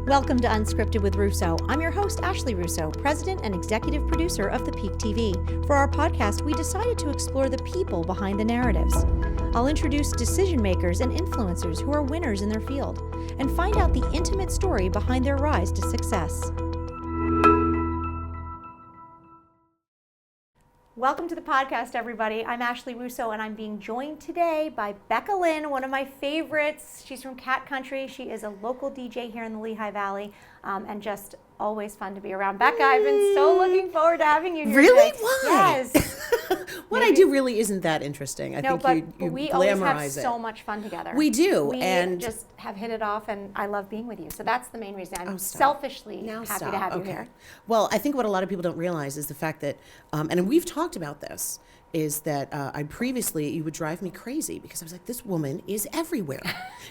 Welcome to Unscripted with Russo. I'm your host, Ashley Russo, president and executive producer of The Peak TV. For our podcast, we decided to explore the people behind the narratives. I'll introduce decision makers and influencers who are winners in their field and find out the intimate story behind their rise to success. Welcome to the podcast, everybody. I'm Ashley Russo, and I'm being joined today by Becca Lynn, one of my favorites. She's from Cat Country. She is a local DJ here in the Lehigh Valley, and just always fun to be around. Becca, I've been so looking forward to having you here Really? today. Why? Yes. What I do really isn't that interesting. I think you we glamorize always have it. so much fun together. We do, We and just have hit it off, and I love being with you. So that's the main reason. I'm stop. selfishly Now happy stop. to have you Okay. here. Well, I think what a lot of people don't realize is the fact that, and we've talked about this, is that you would drive me crazy because I was like, this woman is everywhere.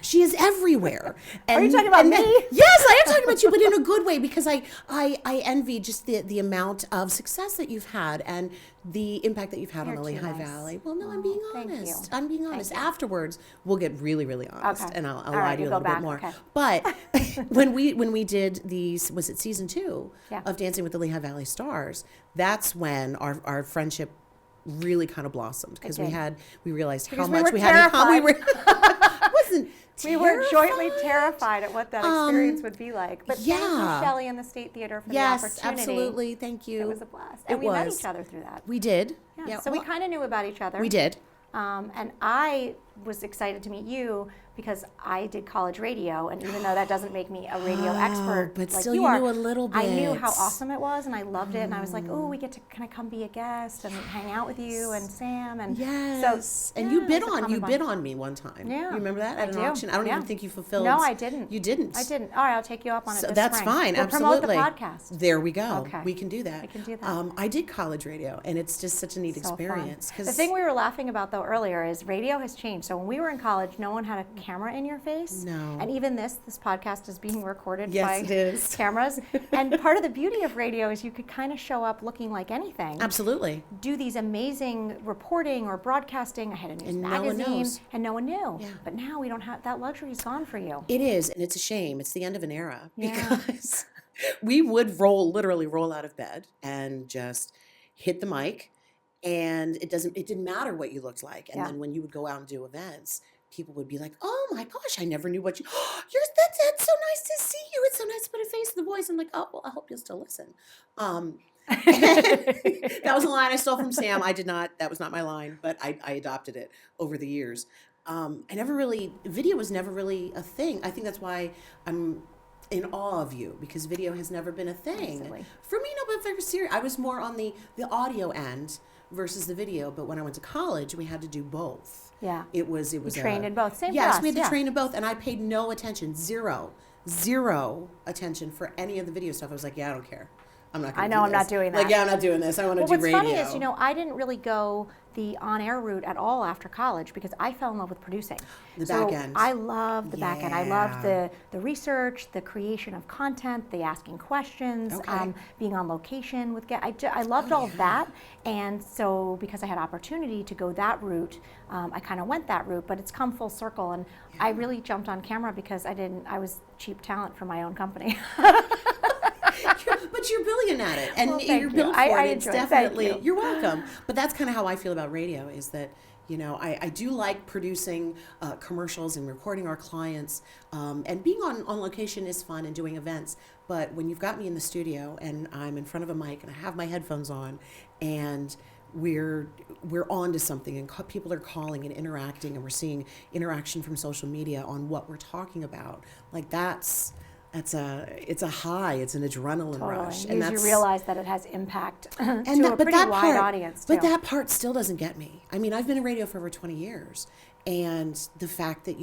She is everywhere. Are you talking about me? Yes, I am talking about you, but in a good way, because I envy just the amount of success that you've had and the impact that you've had on the Lehigh Valley. Well, no, I'm being thank honest. you. I'm being honest. you. Afterwards, we'll get really, really honest, Okay. and I'll All lie right, to you you a go little bit back. more. Okay. But when we did these, was it season 2 Yeah. of Dancing with the Lehigh Valley Stars? That's when our friendship really kind of blossomed because we realized how much we had in common. We were jointly terrified at what that experience would be like. But thank you, Shelley, and the State Theater for the opportunity. Yes, absolutely. Thank you. It was a blast. And we met each other through that. We did. Yeah. So we kind of knew about each other. We did. And I was excited to meet you because I did college radio, and even though that doesn't make me a radio expert, but like still you knew a little bit. I knew how awesome it was, and I loved it, and I was like, oh, we get to kind of come be a guest and hang out with you and Sam, and yes. So, and you bid on me one time. Yeah, you remember that at an do. auction? I don't even think you fulfilled. No, I didn't. You didn't. I didn't. All right, I'll take you up on it. So this that's spring. fine. We'll Absolutely. promote the podcast. There we go. Okay. We can do that. We can do that. I did college radio, and it's just such a neat So experience. fun. The thing we were laughing about though earlier is radio has changed. So when we were in college, no one had a camera in your face. No. And even this podcast is being recorded Yes, by it is. cameras. And part of the beauty of radio is you could kind of show up looking like anything. Absolutely. Do these amazing reporting or broadcasting. I had a news And no one magazine, knows. and no one knew. Yeah. But now we don't have that luxury is gone for you. It is, and it's a shame. It's the end of an era Yeah. because we would literally roll out of bed and just hit the mic, and it didn't matter what you looked like. And then when you would go out and do events, people would be like, "Oh my gosh, I never knew what you. That's so nice to see you. It's so nice to put a face to the voice." I'm like, "Oh well, I hope you'll still listen." That was a line I stole from Sam. I did not. That was not my line, but I adopted it over the years. Video was never really a thing. I think that's why I'm in awe of you, because video has never been a thing. Absolutely. For me, no, but very serious. I was more on the audio end versus the video. But when I went to college, we had to do both. Yeah. It was You trained in both. Same for yes, us. we had to train in both, and I paid no attention, zero attention for any of the video stuff. I was like, yeah, I don't care. I'm not going to do this. I'm not doing that. Like, yeah, I'm not doing this. I want to do radio. What's funny is, I didn't really go the on-air route at all after college because I fell in love with producing. The back end. I love the back end. I love Yeah. the research, the creation of content, the asking questions, Okay. being on location with guests. I loved all of that. And so because I had opportunity to go that route, I kind of went that route, but it's come full circle. And I really jumped on camera because I was cheap talent for my own company. But you're brilliant at it, and Well, you're thank built you. for I it. It's enjoy it. Thank definitely, you. you're welcome. But that's kind of how I feel about radio, is that, I do like producing commercials and recording our clients, and being on location is fun, and doing events. But when you've got me in the studio and I'm in front of a mic and I have my headphones on, and we're on to something, and people are calling and interacting, and we're seeing interaction from social media on what we're talking about, like it's a high, it's an adrenaline rush. And you realize that it has impact to a but pretty that wide part, audience too. But that part still doesn't get me. I mean, I've been in radio for over 20 years. And the fact that,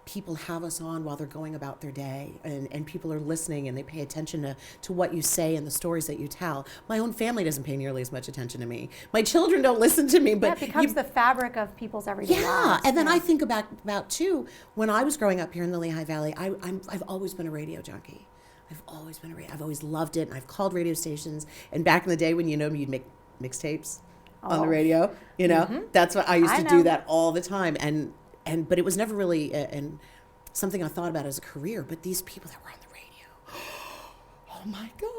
people have us on while they're going about their day, and people are listening and they pay attention to what you say and the stories that you tell. My own family doesn't pay nearly as much attention to me. My children don't listen to me. But it becomes the fabric of people's everyday lives. Yeah, and then I think about too, when I was growing up here in the Lehigh Valley, I've always been a radio junkie. I've always loved it, and I've called radio stations. And back in the day when you'd make mixtapes on the radio, that's what I used to do that all the time. But it was never really something I thought about as a career. But these people that were on the radio, my gosh.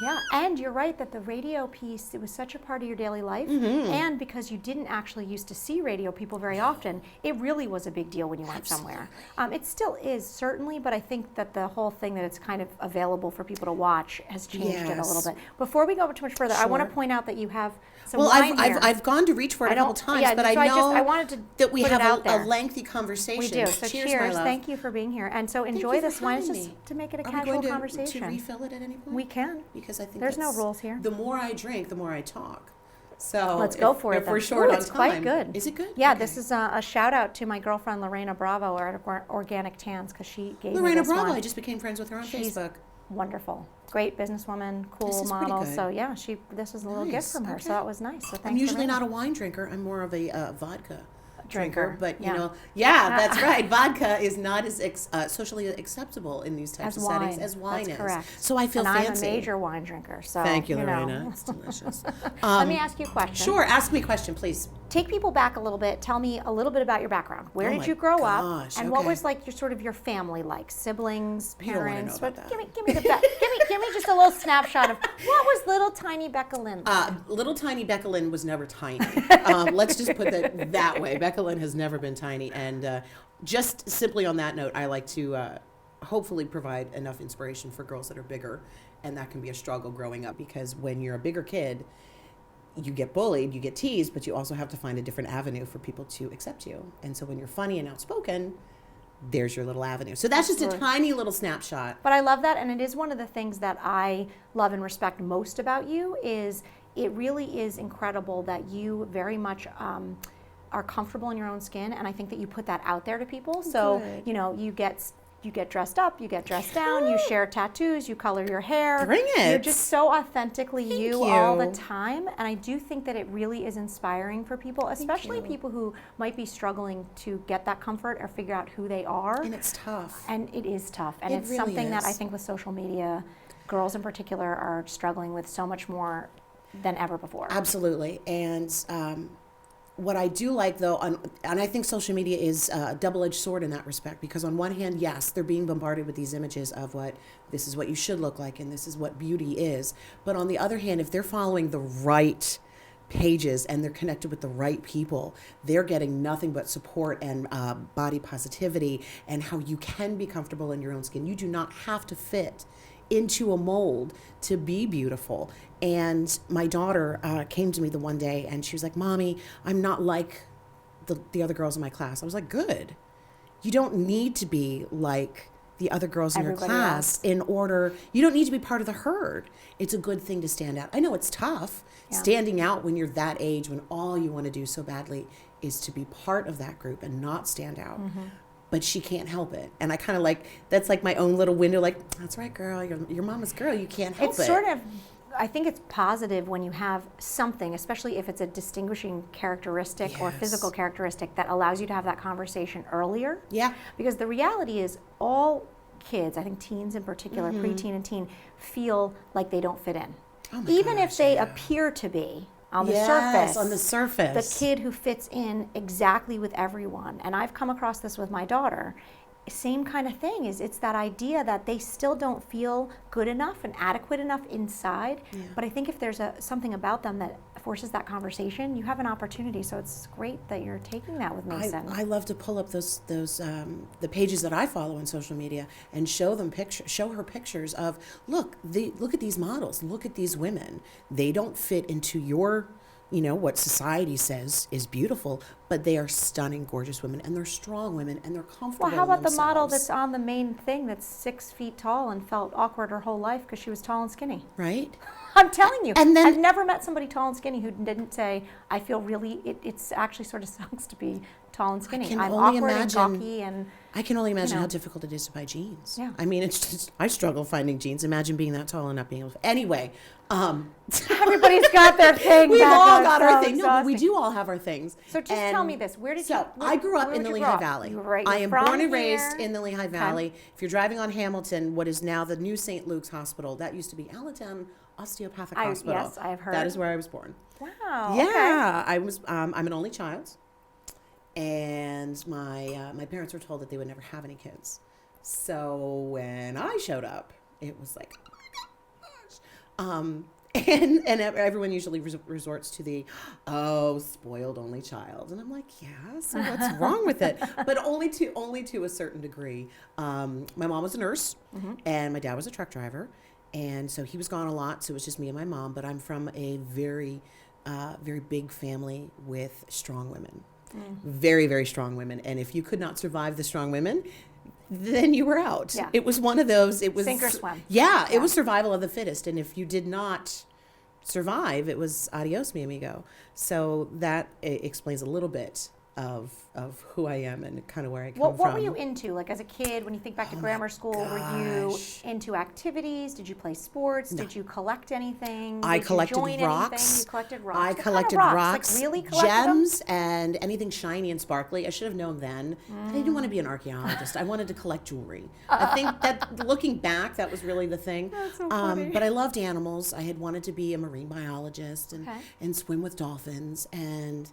Yeah, and you're right that the radio piece, it was such a part of your daily life. And because you didn't actually used to see radio people very often, it really was a big deal when you went somewhere. It still is, certainly, but I think that the whole thing that it's kind of available for people to watch has changed it a little bit. Before we go too much further, I want to point out that you have some wine here. I've gone to reach for it a couple times, but I know I wanted that we put have it out a lengthy conversation. We do. So cheers. My love. Thank you for being here. And so enjoy this wine just to make it a casual conversation. To refill it at any point? We can. Because I think there's no rules here. The more I drink, the more I talk. So let's go for it. If we're short on time, it's quite good. Is it good? Yeah, this is a shout out to my girlfriend Lorena Bravo at Organic Tans because she gave me Lorena this Bravo. one. I just became friends with her on Facebook. Wonderful, great businesswoman, cool model. So yeah, this is a little gift from her. Okay. So that was nice. So I'm usually not a wine drinker. I'm more of a vodka drinker, but yeah. That's right. Vodka is not as socially acceptable in these types of settings as wine that's is. Correct. So I feel fancy. I'm a major wine drinker. So thank you, Lorena. It's delicious. Let me ask you a question. Sure, ask me a question, please. Take people back a little bit. Tell me a little bit about your background. Where did you grow up, and what was like your family like? Siblings, parents. You don't want to know about that. Give me just a little snapshot of what was little tiny Becca Lynn like? Little tiny Becca Lynn was never tiny. Let's just put that way. Becca Lynn has never been tiny, and just simply on that note, I like to hopefully provide enough inspiration for girls that are bigger, and that can be a struggle growing up because when you're a bigger kid, you get bullied, you get teased, but you also have to find a different avenue for people to accept you. And so when you're funny and outspoken, there's your little avenue. So that's just a tiny little snapshot. But I love that, and it is one of the things that I love and respect most about you is it really is incredible that you very much are comfortable in your own skin, and I think that you put that out there to people. So, you get dressed up, you get dressed down, you share tattoos, you color your hair. Bring it. You're just so authentically Thank you all the time, and I do think that it really is inspiring for people, especially people who might be struggling to get that comfort or figure out who they are. And it's tough. And it is tough, and it's really something that I is. think with social media, girls in particular are struggling with so much more than ever before. Absolutely. And what I do like, though, and I think social media is a double-edged sword in that respect, because on one hand, yes, they're being bombarded with these images of this is what you should look like and this is what beauty is. But on the other hand, if they're following the right pages and they're connected with the right people, they're getting nothing but support and body positivity and how you can be comfortable in your own skin. You do not have to fit into a mold to be beautiful. And my daughter came to me the one day and she was like, Mommy, I'm not like the other girls in my class. I was like, good. You don't need to be like the other girls in your class you don't need to be part of the herd. It's a good thing to stand out. I know it's tough standing out when you're that age, when all you want to do so badly is to be part of that group and not stand out. But she can't help it. And I kind of that's like my own little window, that's right, girl, your mama's girl, you can't help it. It's sort of, I think it's positive when you have something, especially if it's a distinguishing characteristic or physical characteristic that allows you to have that conversation earlier. Yeah. Because the reality is all kids, I think teens in particular, preteen and teen, feel like they don't fit in. Oh my Even gosh, if they appear to be. On the surface, the kid who fits in exactly with everyone. And I've come across this with my daughter. Same kind of thing it's that idea that they still don't feel good enough and adequate enough inside. But I think if there's something about them that forces that conversation, you have an opportunity. So it's great that you're taking that with Mason. I love to pull up those the pages that I follow on social media and show her pictures of look at these models, look at these women. They don't fit into your what society says is beautiful, but they are stunning, gorgeous women, and they're strong women, and they're comfortable. Well, how about the model that's on the main thing that's 6 feet tall and felt awkward her whole life because she was tall and skinny? Right. I'm telling you. And then, I've never met somebody tall and skinny who didn't say, I feel really, it's actually sort of sucks to be tall and skinny. I'm awkward and gawky and... I can only imagine how difficult it is to buy jeans. Yeah. I mean, it's just, I struggle finding jeans. Imagine being that tall and not being able to... Anyway. Everybody's got their thing. We've all got our thing. No, but we do all have our things. So just tell me this. I grew up in the Lehigh Valley. I am born and raised in the Lehigh Valley. Okay. If you're driving on Hamilton, what is now the new St. Luke's Hospital, that used to be Allentown Osteopathic Hospital. Yes, I've heard. That is where I was born. Wow. Yeah. Okay. I was. I'm an only child. And my parents were told that they would never have any kids. So when I showed up, it was like, oh And everyone usually resorts to the, oh, spoiled only child. And I'm like, yeah, so what's wrong with it? But only to a certain degree. My mom was a nurse, and my dad was a truck driver. And so he was gone a lot, so it was just me and my mom. But I'm from a very, very big family with strong women. Very, very strong women. And if you could not survive the strong women, then you were out. Yeah. It was one of those. It was sink or swim. Yeah, it was survival of the fittest. And if you did not survive, it was adios, mi amigo. So that explains a little bit of who I am and kind of where I come from. What were you into? Like as a kid, when you think back to grammar school, were you into activities? Did you play sports? No. Did you collect anything? I collected rocks. Anything? You collected rocks. I collected rocks, like really collected gems, them? and anything shiny and sparkly. I should have known then. I didn't want to be an archaeologist. I wanted to collect jewelry. I think that looking back, that was really the thing. That's so funny. But I loved animals. I had wanted to be a marine biologist and swim with dolphins. And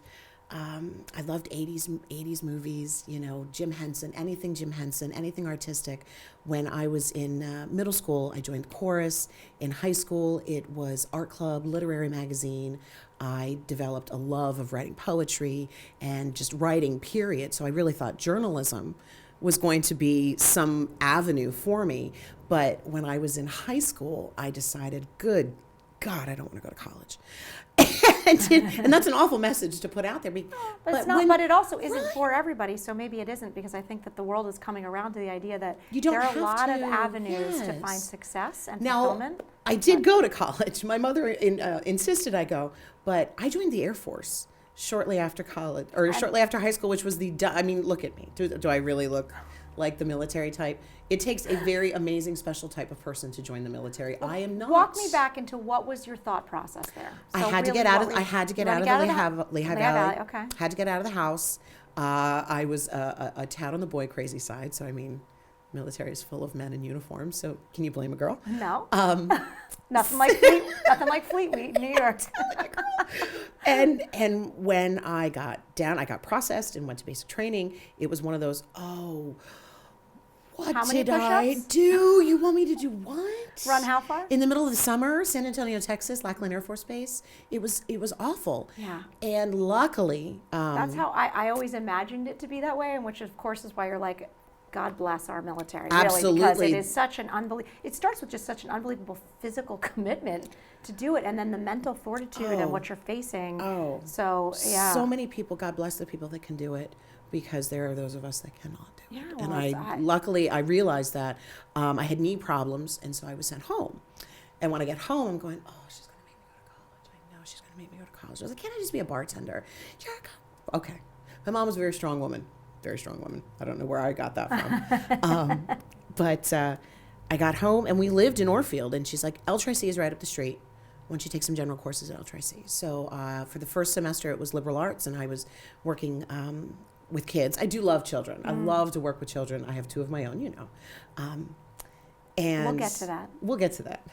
I loved 80s movies, you know, Jim Henson, anything artistic. When I was in middle school, I joined chorus. In high school, it was art club, literary magazine. I developed a love of writing poetry and just writing, period. So I really thought journalism was going to be some avenue for me. But when I was in high school, I decided, good God, I don't want to go to college. And that's an awful message to put out there. But it's not. But it also isn't for everybody. So maybe it isn't, because I think that the world is coming around to the idea that there are a lot of avenues to find success and fulfillment. I did go to college. My mother insisted I go, but I joined the Air Force shortly after college, or shortly after high school, which was I mean, look at me. Do I really look like the military type? It takes a very amazing, special type of person to join the military. I am not. Walk me back into what was your thought process there. I had to get out of the Lehigh Valley. Okay. Had to get out of the house. I was a tad on the boy crazy side, so I mean, military is full of men in uniform. So can you blame a girl? No. Nothing like Fleet Week, New York. And when I got down, I got processed and went to basic training. It was one of those, what did I do? You want me to do what? Run how far? In the middle of the summer, San Antonio, Texas, Lackland Air Force Base. It was awful. Yeah. And luckily, that's how I always imagined it to be that way, and which of course is why you're like, God bless our military. Absolutely. Really, because it is such an it starts with just such an unbelievable physical commitment to do it, and then the mental fortitude and what you're facing. So yeah. So many people, God bless the people that can do it, because there are those of us that cannot do it. Well, and luckily I realized that I had knee problems, and so I was sent home. And when I get home, I'm going, she's going to make me go to college. I know she's going to make me go to college. I was like, can't I just be a bartender? Okay. My mom was a very strong woman. I don't know where I got that from. But I got home, and we lived in Orfield, and she's like, L-Tri-C is right up the street. Why don't you take some general courses at L-Tri-C? So for the first semester, it was liberal arts, and I was working with kids. I do love children. I love to work with children. I have two of my own, you know. And we'll get to that. We'll get to that.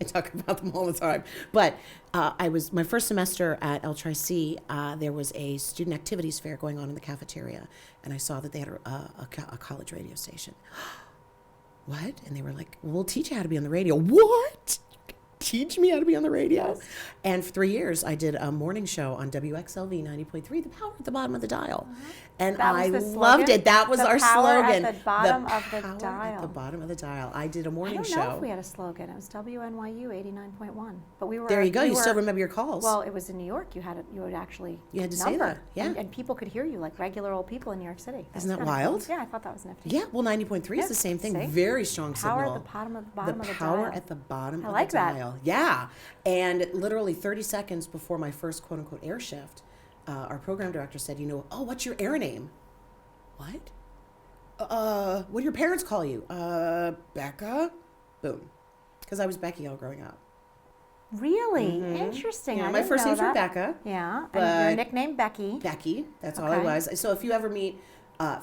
I talk about them all the time. But my first semester at L-Tri-C, there was a student activities fair going on in the cafeteria, and I saw that they had a college radio station. What? And they were like, we'll teach you how to be on the radio. What? Teach me how to be on the radio? Yes. And for 3 years, I did a morning show on WXLV 90.3, The Power at the Bottom of the Dial. And I loved it. That was our slogan. The power at the bottom of the dial. At the bottom of the dial. I did a morning show. I don't know if we had a slogan. It was WNYU 89.1. But we were. There you go. You still remember your calls. Well, it was in New York. You had to say that. Yeah. And people could hear you like regular old people in New York City. Isn't that wild? Cool. Yeah, I thought that was nifty. Yeah. Well, 90.3 is the same thing. See? Very strong signal. Power at the bottom of the dial. The power at the bottom of the dial. I like that. Yeah. And literally 30 seconds before my first quote unquote air shift, our program director said, what's your air name? What? What do your parents call you? Becca? Boom. Because I was Becky all growing up. Really? Mm-hmm. Interesting. Yeah, my first name's Rebecca. Yeah. And your nickname, Becky. Becky. That's all I was. So if you ever meet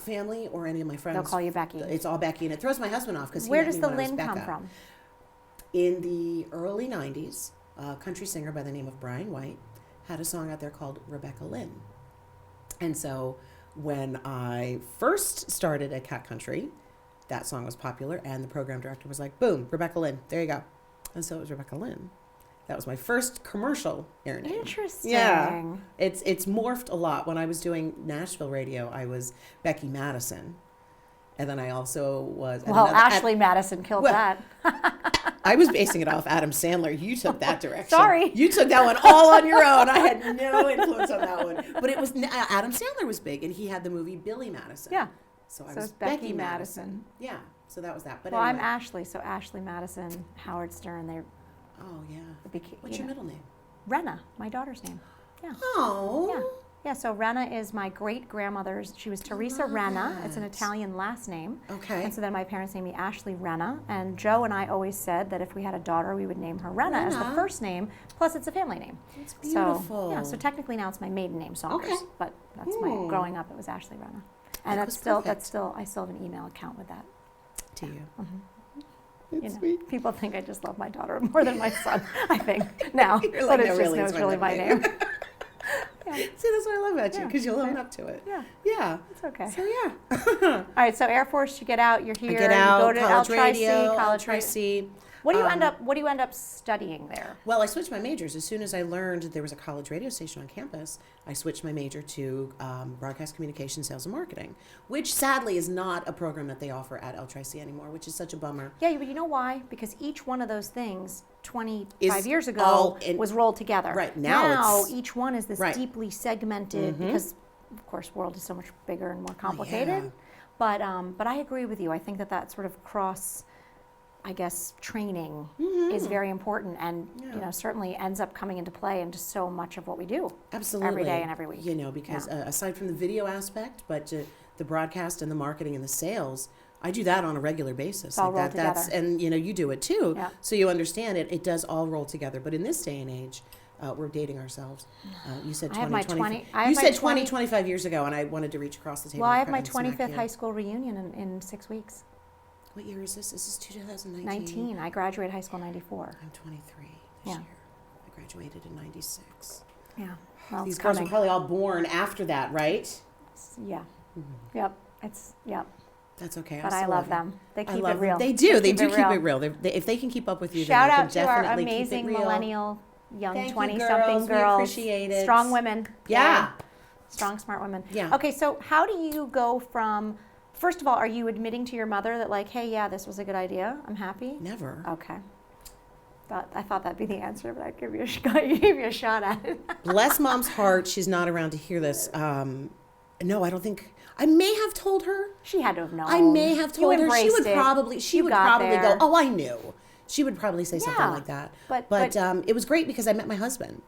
family or any of my friends, they'll call you Becky. It's all Becky. And it throws my husband off because where does the Lynn come from? In the early 90s, a country singer by the name of Brian White had a song out there called Becca Lynn. And so when I first started at Cat Country, that song was popular, and the program director was like, boom, Becca Lynn, there you go. And so it was Rebecca Lynn. That was my first commercial air name. Interesting. Yeah. It's morphed a lot. When I was doing Nashville radio, I was Becky Madison. And then I also was... Well, Ashley Madison killed that. I was basing it off Adam Sandler. You took that direction. Sorry. You took that one all on your own. I had no influence on that one. But it was... Adam Sandler was big, and he had the movie Billy Madison. Yeah. So I was Becky Madison. Yeah. So that was that. But well, anyway. I'm Ashley, so Ashley Madison, Howard Stern, they... Oh, yeah. What's your middle name? Renna, my daughter's name. Yeah. Oh. Yeah. Yeah, so Renna is my great-grandmother's. She was Teresa Renna. It's an Italian last name. Okay. And so then my parents named me Ashley Renna. And Joe and I always said that if we had a daughter, we would name her Renna as the first name. Plus, it's a family name. It's beautiful. So, yeah, so technically now it's my maiden name, Saunders. Okay. But that's my, growing up, it was Ashley Renna. And I still have an email account with that. Do you? Mm-hmm. It's sweet. People think I just love my daughter more than my son, I think, now. You're But like, it's no, just really, it's my name. Yeah. See, that's what I love about you, because you'll own up to it. Yeah. Yeah. It's okay. So, yeah. All right, so Air Force, you get out, you're here, I get out, you go to college radio, college Tri-C. What do you end up studying there? Well, I switched my majors. As soon as I learned there was a college radio station on campus, I switched my major to broadcast communication, sales, and marketing, which sadly is not a program that they offer at Tri-C anymore, which is such a bummer. Yeah, but you know why? Because each one of those things 25 years ago was rolled together. Right. Now each one is this deeply segmented because, of course, world is so much bigger and more complicated. But I agree with you. I think that sort of cross, I guess, training is very important, and certainly ends up coming into play into so much of what we do. Absolutely. Every day and every week. Because aside from the video aspect, but the broadcast and the marketing and the sales, I do that on a regular basis. It's all rolled together. And you do it too. Yeah. So you understand it. It does all roll together. But in this day and age, we're dating ourselves. You said 20, 25 years ago, and I wanted to reach across the table. Well, I have my 25th high school reunion in 6 weeks. What year is this? This is 2019. 19. I graduated high school in 94. I'm 23 this year. I graduated in 96. Yeah. Well, these girls were probably all born after that, right? Yeah. Yep. Yep. That's okay. But I love them. They keep it real. They do. They do keep it real. If they can keep up with you, shout then out they can to our definitely amazing keep it real. millennial young 20-something girls. girls. We appreciate it. Strong women. Yeah. Strong, smart women. Yeah. Okay, so how do you go from, first of all, are you admitting to your mother that like, hey, yeah, this was a good idea, I'm happy? Never. Okay. I thought that'd be the answer, but I gave you a shot at it. Bless Mom's heart, she's not around to hear this. No, I don't think. I may have told her. She had to have known. I may have told her. She would it. probably. She would probably go. Oh, I knew. She would probably say something like that. But it was great because I met my husband.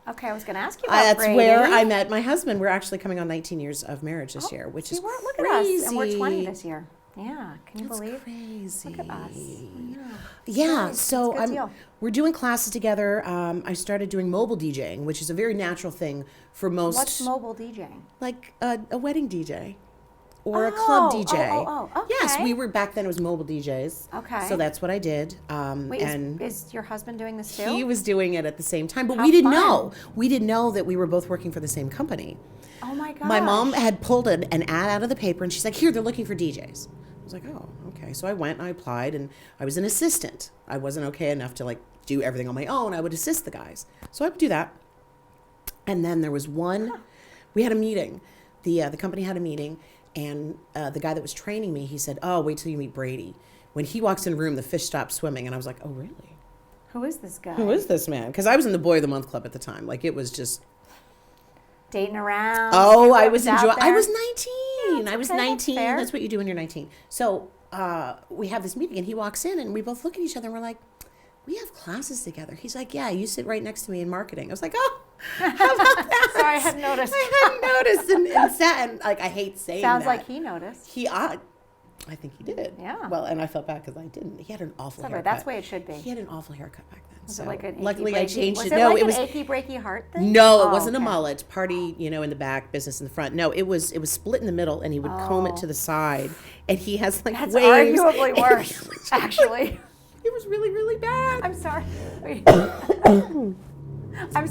Okay, I was going to ask you about That's Brady. where I met my husband. We're actually coming on 19 years of marriage this year, which is look crazy. at us, and we're 20 this year. Yeah, can you That's believe? Crazy. Look at us. Yeah, so deal. we're doing classes together. I started doing mobile DJing, which is a very natural thing for most. What's mobile DJing? Like a wedding DJ. Or a club DJ. Okay. Yes, we were back then. It was mobile DJs. Okay. So that's what I did. Wait, is your husband doing this too? He was doing it at the same time, but How we didn't fun. know. We didn't know that we were both working for the same company. Oh my gosh. My mom had pulled an ad out of the paper, and she's like, "Here, they're looking for DJs." I was like, "Oh, okay." So I went and I applied, and I was an assistant. I wasn't okay enough to like do everything on my own. I would assist the guys, so I would do that. And then there was one. We had a meeting. The company had a meeting. And the guy that was training me, he said, "Oh, wait till you meet Brady. When he walks in the room, the fish stops swimming." And I was like, "Oh, really? Who is this guy? Who is this man?" Because I was in the Boy of the Month Club at the time. Like, it was just... Dating around. Oh, I was enjoying... I was 19. Yeah, I was okay, 19. that's fair. That's what you do when you're 19. So we have this meeting, and he walks in, and we both look at each other, and we're like, "We have classes together." He's like, "Yeah, you sit right next to me in marketing." I was like, "Oh, how about that?" Sorry, I hadn't noticed. I hadn't noticed. And sat, and like, I hate saying Sounds that. like he noticed. I think he did. Yeah. Well, and I felt bad because I didn't. He had an awful haircut. That's the way it should be. He had an awful haircut back then. Was so it like an luckily I changed it. Was it No, like it was an achy breaky heart thing? No, it wasn't a mullet. Party, in the back, business in the front. No, it was split in the middle, and he would comb it to the side, and he has like That's waves. arguably worse, actually. It was really, really bad. I'm sorry. I'm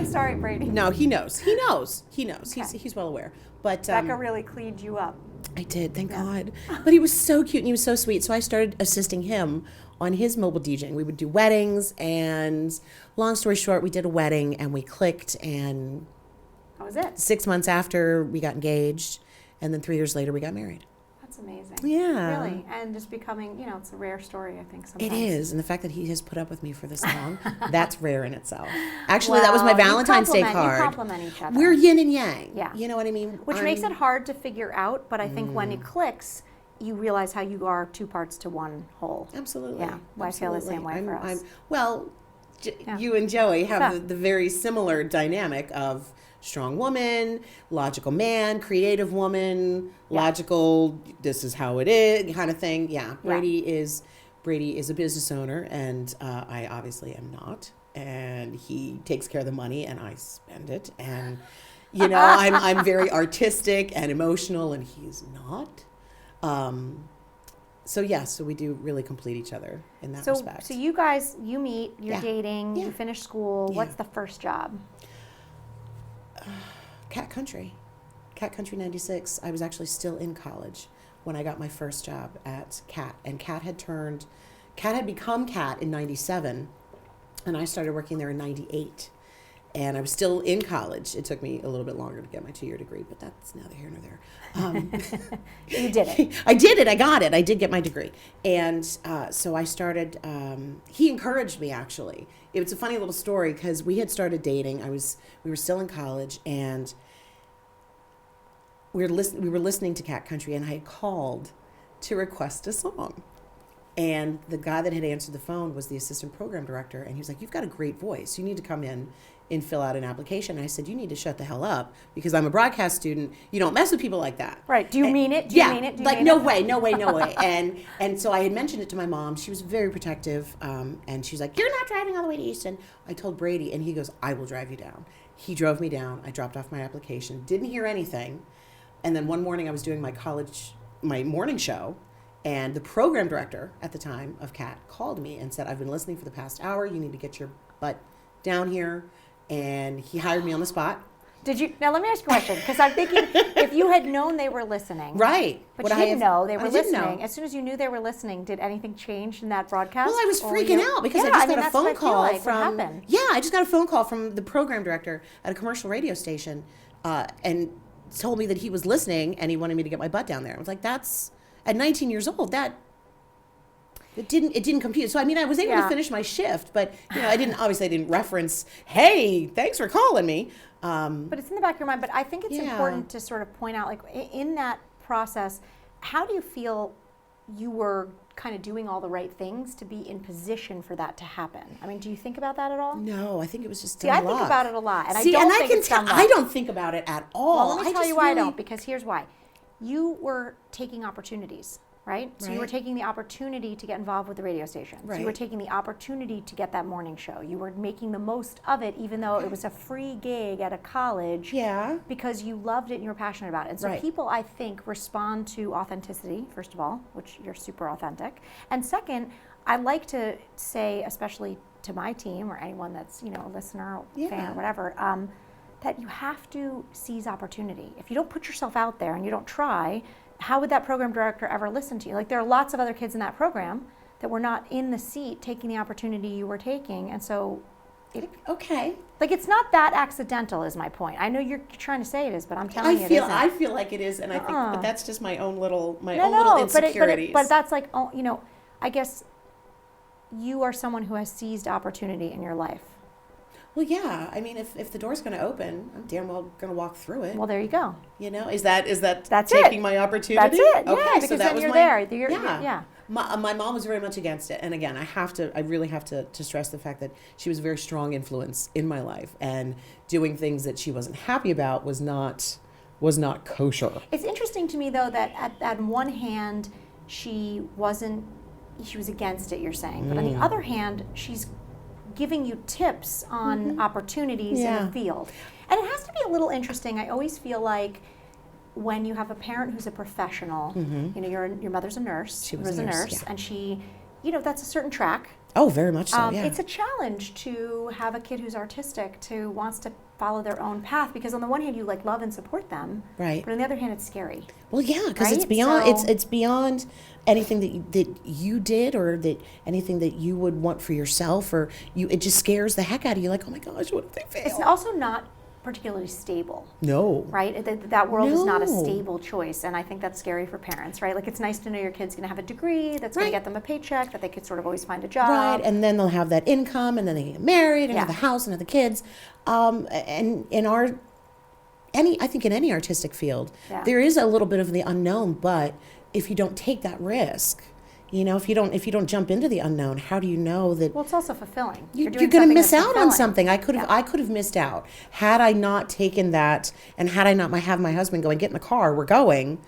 sorry, Brady. No, he knows. He knows. Okay. He's well aware. But Becca really cleaned you up. I did, thank God. But he was so cute and he was so sweet. So I started assisting him on his mobile DJing. We would do weddings, and long story short, we did a wedding and we clicked, and That was it. 6 months after we got engaged, and then 3 years later we got married. That's amazing. Yeah. Really. And just becoming, it's a rare story, I think, sometimes. It is, and the fact that he has put up with me for this long, that's rare in itself. Actually, that was my Valentine's Day card. You complement each other. We're yin and yang. Yeah. You know what I mean? Which makes it hard to figure out, but I think when it clicks, you realize how you are two parts to one whole. Absolutely. Yeah. Well, I feel the same way for us. You and Joey have the very similar dynamic of strong woman, logical man, creative woman, logical, this is how it is kind of thing. Yeah. Brady is a business owner, and I obviously am not. And he takes care of the money and I spend it. And, I'm very artistic and emotional, and he's not. So we do really complete each other in that respect. So you guys, you meet, you're dating, you finish school. What's the first job? Cat Country 96. I was actually still in college when I got my first job at Cat, and Cat had become Cat in 97, and I started working there in 98. And I was still in college. It took me a little bit longer to get my 2-year degree, but that's neither here nor there. You did it. I did it. I got it. I did get my degree. And so I started, he encouraged me, actually. It was a funny little story because we had started dating. We were still in college, and we were listening to Cat Country, and I had called to request a song. And the guy that had answered the phone was the assistant program director, and he was like, "You've got a great voice. You need to come in and fill out an application." And I said, "You need to shut the hell up, because I'm a broadcast student. You don't mess with people like that." Right. Do you mean it? Do you mean it? No way. And so I had mentioned it to my mom. She was very protective, and she's like, "You're not driving all the way to Easton." I told Brady, and he goes, "I will drive you down." He drove me down. I dropped off my application. Didn't hear anything. And then one morning I was doing my morning show, and the program director at the time of CAT called me and said, "I've been listening for the past hour. You need to get your butt down here." And he hired me on the spot. Did you? Now let me ask you a question, because I'm thinking if you had known they were listening. Right. But you didn't know they were listening. As soon as you knew they were listening, did anything change in that broadcast? Well, I was freaking out because I just got a phone call from. What happened? Yeah, I just got a phone call from the program director at a commercial radio station, and told me that he was listening and he wanted me to get my butt down there. I was like, that's at 19 years old. It didn't compute. So I mean, I was able to finish my shift, but I didn't reference, "Hey, thanks for calling me." But it's in the back of your mind. But I think it's important to sort of point out, like, in that process, how do you feel you were kind of doing all the right things to be in position for that to happen? I mean, do you think about that at all? No, I think it was just dumb luck. I think about it a lot, and I don't think about it at all. Well, let me tell you why I don't, because here's why. You were taking opportunities. Right? So you were taking the opportunity to get involved with the radio station. So you were taking the opportunity to get that morning show. You were making the most of it, even though it was a free gig at a college. Yeah. Because you loved it and you were passionate about it. And so people, I think, respond to authenticity, first of all, which you're super authentic. And second, I like to say, especially to my team or anyone that's, a listener, fan, whatever, that you have to seize opportunity. If you don't put yourself out there and you don't try, how would that program director ever listen to you? Like, there are lots of other kids in that program that were not in the seat taking the opportunity you were taking. And so, like, it's not that accidental is my point. I know you're trying to say it is, but I'm telling you it isn't. I feel like it is, and I think but that's just my own little insecurities. But that's like, I guess you are someone who has seized opportunity in your life. Well, yeah. I mean, if the door's going to open, I'm damn well going to walk through it. Well, there you go. Is that that's taking it. my opportunity? That's it. Okay, because so that then was you're my, there. Yeah. My mom was very much against it, and again, I really have to stress the fact that she was a very strong influence in my life, and doing things that she wasn't happy about was not kosher. It's interesting to me, though, that on one hand, she was against it, you're saying, but on the other hand, she's giving you tips on opportunities in the field. And it has to be a little interesting. I always feel like when you have a parent who's a professional, your mother's a nurse. She was a nurse, and she that's a certain track. Oh, very much so, yeah. It's a challenge to have a kid who's artistic, who wants to follow their own path, because on the one hand you love and support them, right? But on the other hand, it's scary. Well, yeah, because right? it's beyond it's beyond anything that you did, or that anything that you would want for yourself, or it just scares the heck out of you. Like, oh my gosh, what if they fail? It's also not particularly stable. No. Right? That world is not a stable choice, and I think that's scary for parents, right? It's nice to know your kid's going to have a degree that's going to get them a paycheck, that they could sort of always find a job. Right, and then they'll have that income, and then they get married, and have a house, and have the kids. And I think in any artistic field, there is a little bit of the unknown, but if you don't take that risk, if you don't jump into the unknown, how do you know that? Well, it's also fulfilling. You're going to miss out on something. I could have missed out had I not taken that, and had I not have my husband going, get in the car, we're going.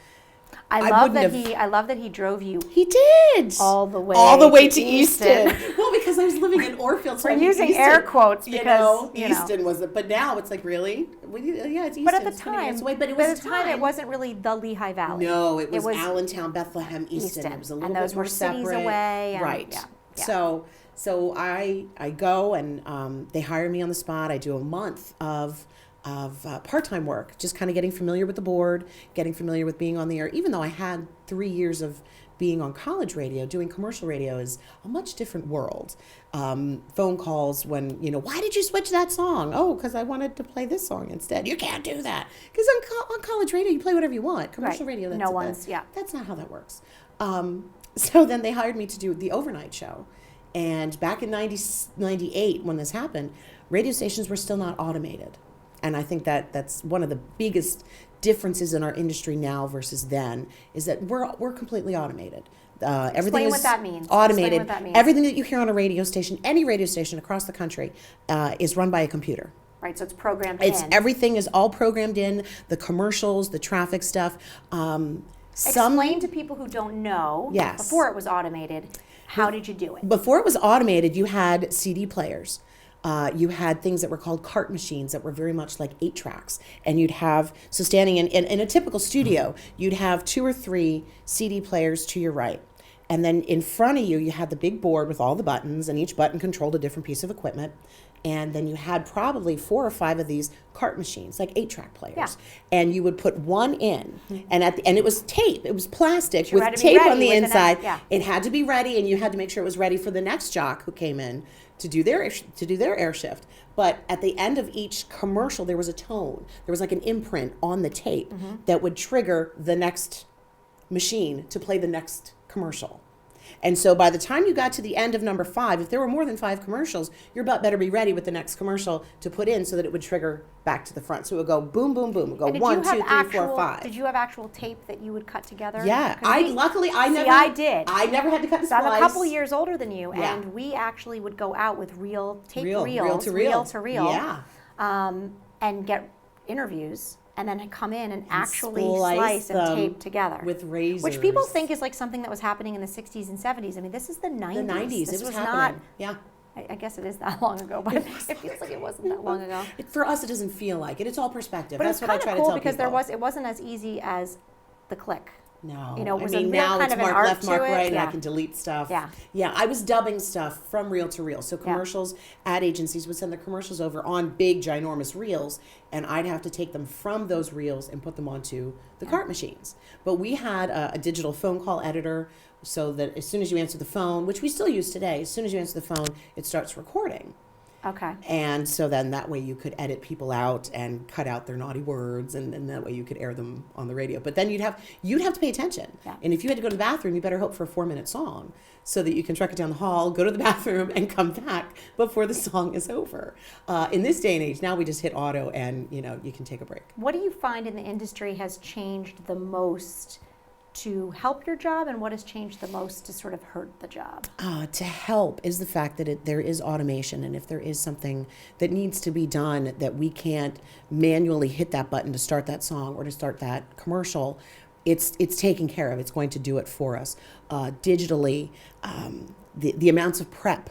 I love that he drove you. He did all the way to Easton. Well, because I was living in Orfield, so we're using Easton, air quotes because Easton was it. But now it's really, yeah, it's Easton. But at the time, it wasn't really the Lehigh Valley. No, it was Allentown, Bethlehem, Easton. It was a little bit more separate. And those were cities away. And, right. Yeah. So I go, and they hire me on the spot. I do a month of part-time work, just kind of getting familiar with the board, getting familiar with being on the air. Even though I had 3 years of being on college radio, doing commercial radio is a much different world. Phone calls when, why did you switch that song? Oh, because I wanted to play this song instead. You can't do that. Because on college radio, you play whatever you want. Commercial radio, that's not how that works. So then they hired me to do the overnight show. And back in 98, when this happened, radio stations were still not automated. And I think that's one of the biggest differences in our industry now versus then, is that we're completely automated. Everything is what that means. Automated. Explain what that means. Everything that you hear on a radio station, any radio station across the country, is run by a computer. Right, so it's programmed in. Everything is all programmed in, the commercials, the traffic stuff. Explain to people who don't know, before it was automated, how did you do it? Before it was automated, you had CD players. You had things that were called cart machines that were very much like 8 tracks. And you'd have, so standing in a typical studio, you'd have 2 or 3 CD players to your right. And then in front of you, you had the big board with all the buttons, and each button controlled a different piece of equipment. And then you had probably 4 or 5 of these cart machines, like 8-track players. Yeah. And you would put one in, and it was tape. It was plastic with tape on the inside. It had to be ready, and you had to make sure it was ready for the next jock who came in to do their air shift. But at the end of each commercial, there was a tone. There was like an imprint on the tape that would trigger the next machine to play the next commercial. And so by the time you got to the end of number 5, if there were more than 5 commercials, your butt better be ready with the next commercial to put in so that it would trigger back to the front. So it would go boom, boom, boom. It would go 1, 2, 3, 4, 5. Did you have actual tape that you would cut together? Yeah. I did. I never had to cut the splice. I'm a couple years older than you, and we actually would go out with reel to reel, and get interviews. And then come in and actually slice and tape together. With razors. Which people think is like something that was happening in the 60s and 70s. I mean, this is the 90s. The 90s. This it was happening. Not, I guess it is that long ago, but it feels like it wasn't that long ago. For us, it doesn't feel like it. It's all perspective. But that's what I try to tell people. Because it wasn't as easy as the click. No. It was now it's mark left, mark right, and I can delete stuff. Yeah, I was dubbing stuff from reel to reel. So commercials, ad agencies would send their commercials over on big, ginormous reels, and I'd have to take them from those reels and put them onto the cart machines. But we had a digital phone call editor, so that as soon as you answer the phone, which we still use today, as soon as you answer the phone, it starts recording. Okay. And so then that way you could edit people out and cut out their naughty words, and then that way you could air them on the radio. But then you'd have to pay attention. Yeah. And if you had to go to the bathroom, you better hope for a 4-minute song so that you can truck it down the hall, go to the bathroom, and come back before the song is over. In this day and age, now we just hit auto and you can take a break. What do you find in the industry has changed the most to help your job, and what has changed the most to sort of hurt the job? To help is the fact that there is automation, and if there is something that needs to be done that we can't manually hit that button to start that song or to start that commercial, it's taken care of. It's going to do it for us. Digitally, the amounts of prep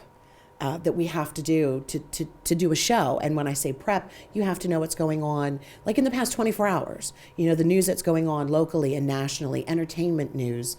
that we have to do to do a show. And when I say prep, you have to know what's going on, like in the past 24 hours, the news that's going on locally and nationally, entertainment news,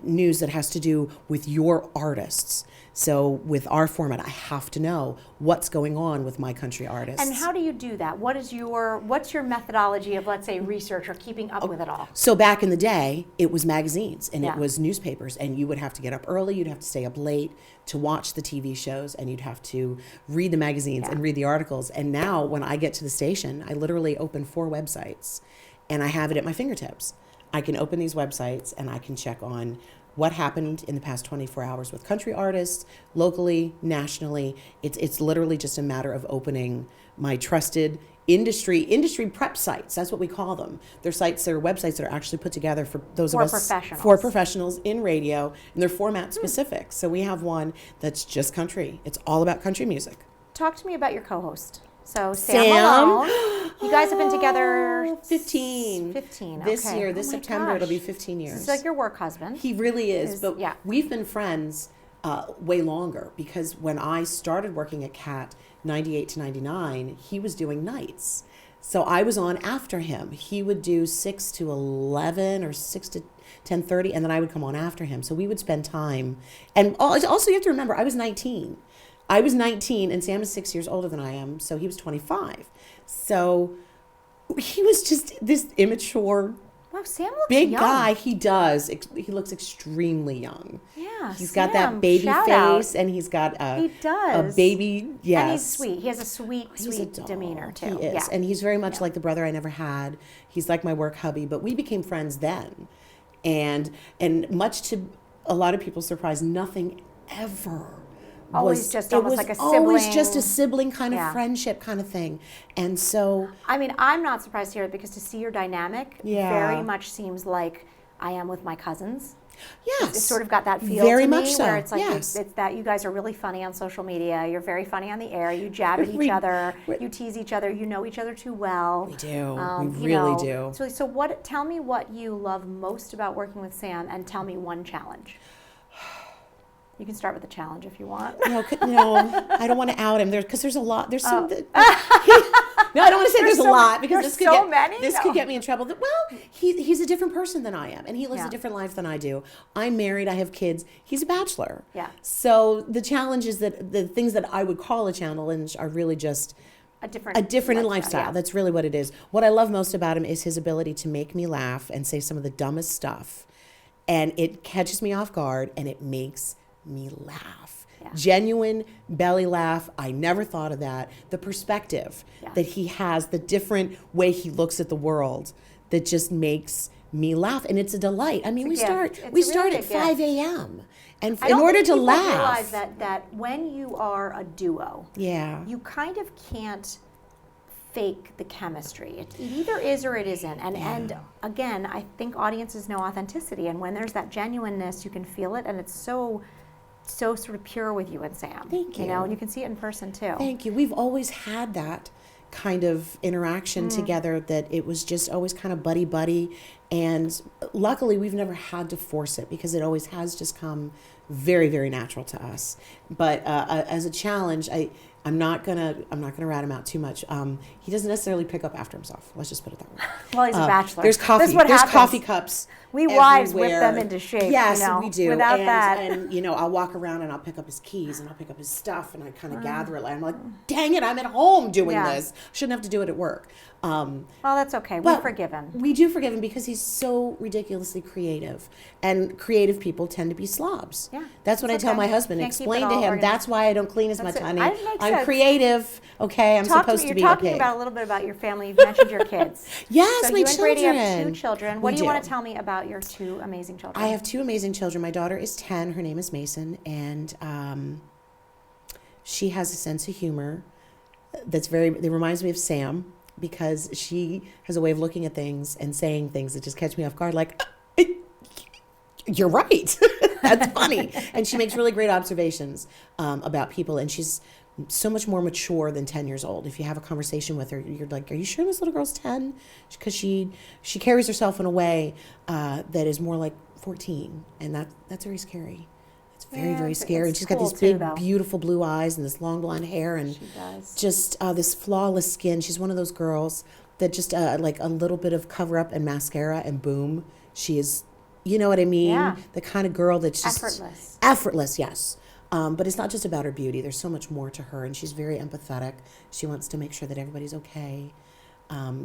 news that has to do with your artists. So with our format, I have to know what's going on with my country artists. And how do you do that? What's your methodology of, let's say, research or keeping up with it all? So back in the day, it was magazines and it was newspapers, and you would have to get up early, you'd have to stay up late to watch the TV shows, and you'd have to read the magazines and read the articles. And now when I get to the station, I literally open 4 websites and I have it at my fingertips. I can open these websites and I can check on what happened in the past 24 hours with country artists, locally, nationally. It's literally just a matter of opening my trusted industry prep sites. That's what we call them. They're sites, they're websites that are actually put together for those of us, for professionals in radio, and they're format specific. So we have one that's just country. It's all about country music. Talk to me about your co-host. So Sam Malone, you guys have been together 15 this year. This September it'll be 15 years. He's like your work husband. He really is. But we've been friends way longer, because when I started working at CAT 98 to 99, he was doing nights. So I was on after him. He would do 6 to 11 or 6 to 10:30, and then I would come on after him. So we would spend time. And also you have to remember, I was 19. And Sam is 6 years older than I am, so he was 25. So he was just this immature, Sam looks big young. guy. He does. He looks extremely young. Yeah, he's got that baby face, and he's got a baby. Yes, and he's sweet. He has a sweet demeanor too. He is, and he's very much like the brother I never had. He's like my work hubby. But we became friends then, and much to a lot of people's surprise, nothing ever. Always just almost like a sibling. Always just a sibling kind of friendship kind of thing. And so, I mean, I'm not surprised to hear it, because to see your dynamic very much seems like I am with my cousins. Yes. It's sort of got that feel very to me, much so. Where it's like it's that you guys are really funny on social media. You're very funny on the air. You jab at each other. You tease each other. You know each other too well. We do. We really do. So tell me what you love most about working with Sam, and tell me one challenge. You can start with the challenge if you want. No, I don't want to out him there, because there's a lot. There's some. No, I don't want to say there's a lot, because this could get me in trouble. Well, he's a different person than I am, and he lives a different life than I do. I'm married. I have kids. He's a bachelor. Yeah. So the challenge is that the things that I would call a challenge are really just a different lifestyle. Yeah. That's really what it is. What I love most about him is his ability to make me laugh and say some of the dumbest stuff, and it catches me off guard, and it makes me laugh. Genuine belly laugh. I never thought of that. The perspective that he has, the different way he looks at the world, that just makes me laugh, and it's a delight. I mean, we start at 5 a.m. and in order to laugh. Realize that when you are a duo, you kind of can't fake the chemistry. It either is or it isn't. And again, I think audiences know authenticity, and when there's that genuineness, you can feel it, and it's so sort of pure with you and Sam. Thank you. And you can see it in person too. Thank you. We've always had that kind of interaction together, that it was just always kind of buddy, and luckily we've never had to force it, because it always has just come very, very natural to us. But as a challenge, I'm not gonna rat him out too much. He doesn't necessarily pick up after himself. Let's just put it that way. Well, he's a bachelor. There's coffee. There's coffee cups. We wives whip them into shape. Yes, we do. Without that, and I'll walk around and I'll pick up his keys and I'll pick up his stuff, and I kind of gather it. I'm like, dang it, I'm at home doing this. Shouldn't have to do it at work. Well, that's okay. We forgive him. We do forgive him, because he's so ridiculously creative, and creative people tend to be slobs. Yeah, that's what I tell my husband. Explain to him that's why I don't clean as much, honey. I'm creative. Okay, I'm supposed to be. You're talking about a little bit about your family. You've mentioned your kids. Yes, so my you children. You have 2 children. What do you want to tell me about your 2 amazing children? I have 2 amazing children. My daughter is 10. Her name is Mason, and she has a sense of humor that reminds me of Sam, because she has a way of looking at things and saying things that just catch me off guard, like, you're right. That's funny. And she makes really great observations about people, and she's so much more mature than 10 years old. If you have a conversation with her, you're like, are you sure this little girl's 10? Because she carries herself in a way that is more like 14, and that's very scary. It's very, very scary. And it's she's got cool these too, big, though. beautiful blue eyes and this long blonde hair and She does. just this flawless skin. She's one of those girls that just like a little bit of cover up and mascara and boom, she is, you know what I mean? Yeah. The kind of girl that's just Effortless. Effortless, yes. But it's not just about her beauty. There's so much more to her, and she's very empathetic. She wants to make sure that everybody's okay.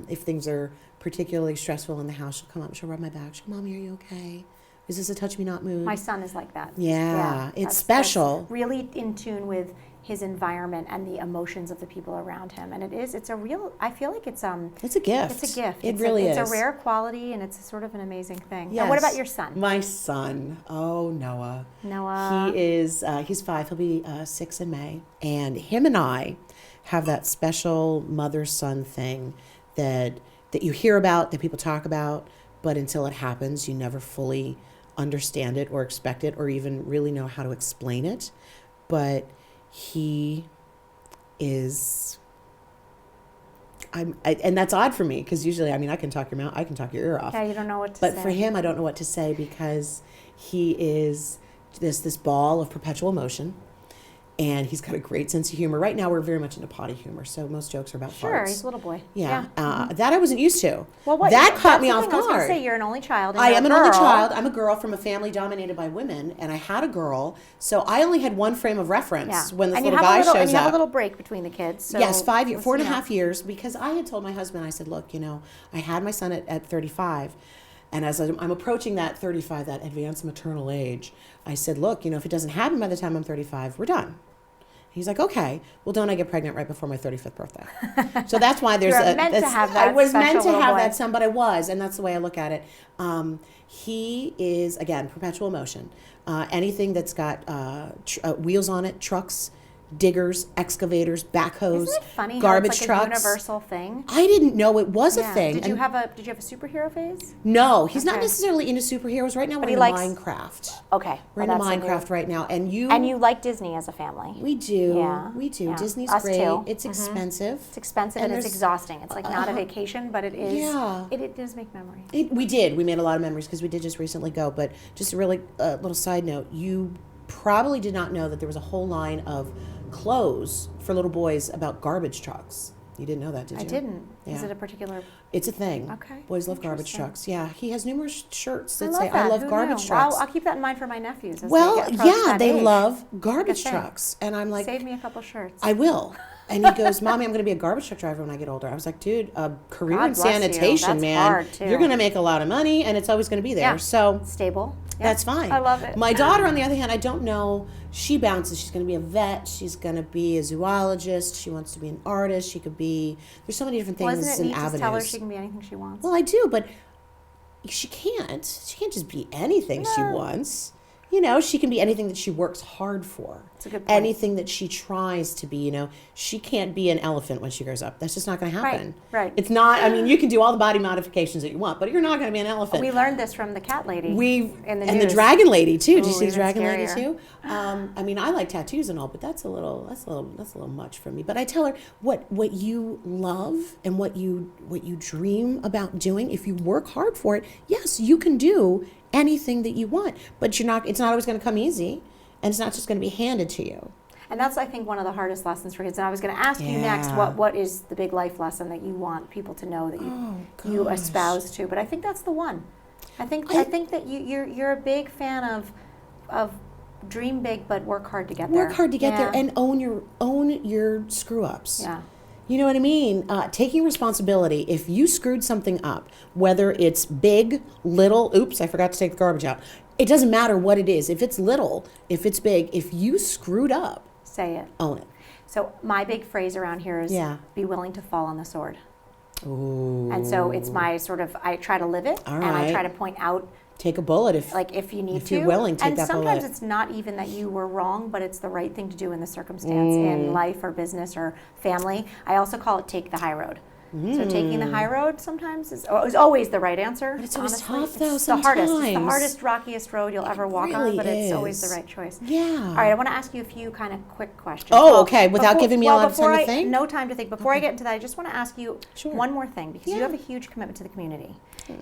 If things are particularly stressful in the house, she'll come up and she'll rub my back. She'll, Mommy, are you okay? Is this a touch me not mood? My son is like that. Yeah, it's that's special. really in tune with his environment and the emotions of the people around him. And it's a real, I feel like it's a gift. It's a gift. It really is. It's a rare quality, and it's sort of an amazing thing. Yes. And what about your son? My son, Noah. Noah. He is, he's 5, he'll be 6 in May. And him and I have that special mother-son thing that you hear about, that people talk about, but until it happens, you never fully understand it or expect it or even really know how to explain it. But he is, and that's odd for me because usually, I mean, I can talk your ear off. Yeah, you don't know what to say. But for him, I don't know what to say because he is this ball of perpetual motion. And he's got a great sense of humor. Right now, we're very much into potty humor, so most jokes are about farts. Sure, he's a little boy. Yeah. That I wasn't used to. Well, that caught me off guard. I was going to say, you're an only child. And I you're am a an only girl. child. I'm a girl from a family dominated by women, and I had a girl, so I only had one frame of reference when this little guy shows up. And you have a little break between the kids. So yes, 4.5 years, because I had told my husband, I said, look, I had my son at 35, and as I'm approaching that 35, that advanced maternal age, I said, look, if it doesn't happen by the time I'm 35, we're done. He's like, okay, well, don't I get pregnant right before my 35th birthday? So that's why there's I was meant to have that son, but I was, and that's the way I look at it. He is, again, perpetual motion. Anything that's got wheels on it, trucks, diggers, excavators, backhoes, Isn't it funny garbage how it's like trucks. A universal thing? I didn't know it was a thing. Did you have a superhero phase? No, he's not necessarily into superheroes right now. We're into Minecraft. Okay, we're into Minecraft right now, and you like Disney as a family. We do. Yeah, we do. Yeah. Disney's Us great. too. It's expensive. It's expensive and it's exhausting. It's like not a vacation, but it is. Yeah. It does make memories. We did. We made a lot of memories because we did just recently go. But just a really little side note: you probably did not know that there was a whole line of clothes for little boys about garbage trucks. You didn't know that, did you? I didn't. Yeah. Is it a particular? It's a thing. Okay. Boys love garbage trucks. Yeah, he has numerous shirts that I say, "I love garbage trucks." I'll keep that in mind for my nephews. As Well, they get yeah, they age. love garbage trucks, and I'm like, save me a couple shirts. I will. And he goes, Mommy, I'm going to be a garbage truck driver when I get older. I was like, dude, career in sanitation, That's man. hard, too. You're going to make a lot of money, and it's always going to be there. Yeah. So Stable. Yeah. that's fine. I love it. My daughter, on the other hand, I don't know. She bounces. She's going to be a vet. She's going to be a zoologist. She wants to be an artist. She could be. There's so many different things Isn't it and neat avenues. to tell her she can be anything she wants? Well, I do, but she can't. She can't just be anything she wants. She can be anything that she works hard for. That's a good point. Anything that she tries to be, she can't be an elephant when she grows up. That's just not going to happen. Right. It's not, you can do all the body modifications that you want, but you're not going to be an elephant. We learned this from the cat lady. And the dragon lady too. Did you see the dragon lady scarier. too? I like tattoos and all, but that's a little much for me. But I tell her what you love and what you dream about doing. If you work hard for it, yes, you can do anything that you want. But it's not always going to come easy, and it's not just going to be handed to you. And that's, I think, one of the hardest lessons for kids. And I was going to ask you next, what is the big life lesson that you want people to know that you espouse to? But I think that's the one. I think that you're a big fan of dream big, but work hard to get there. Work hard to get there, and own your screw ups. Yeah. You know what I mean? Taking responsibility. If you screwed something up, whether it's big, little, oops, I forgot to take the garbage out. It doesn't matter what it is. If it's little, if it's big, if you screwed up, say it. Own it. So my big phrase around here is be willing to fall on the sword. Ooh. And so it's my I try to live it, and I try to point out. Take a bullet if you need to. If you're willing, take that bullet. And sometimes it's not even that you were wrong, but it's the right thing to do in the circumstance in life or business or family. I also call it take the high road. So taking the high road sometimes is always the right answer. But it's always honestly. tough, though, It's the hardest. It's the sometimes. hardest, rockiest road you'll ever walk on, really but it's always is. the right choice. Yeah. All right, I want to ask you a few kind of quick questions. Oh, okay, without giving me a lot of time to think? No time to think. Before I get into that, I just want to ask you Sure. one more thing, because you have a huge commitment to the community.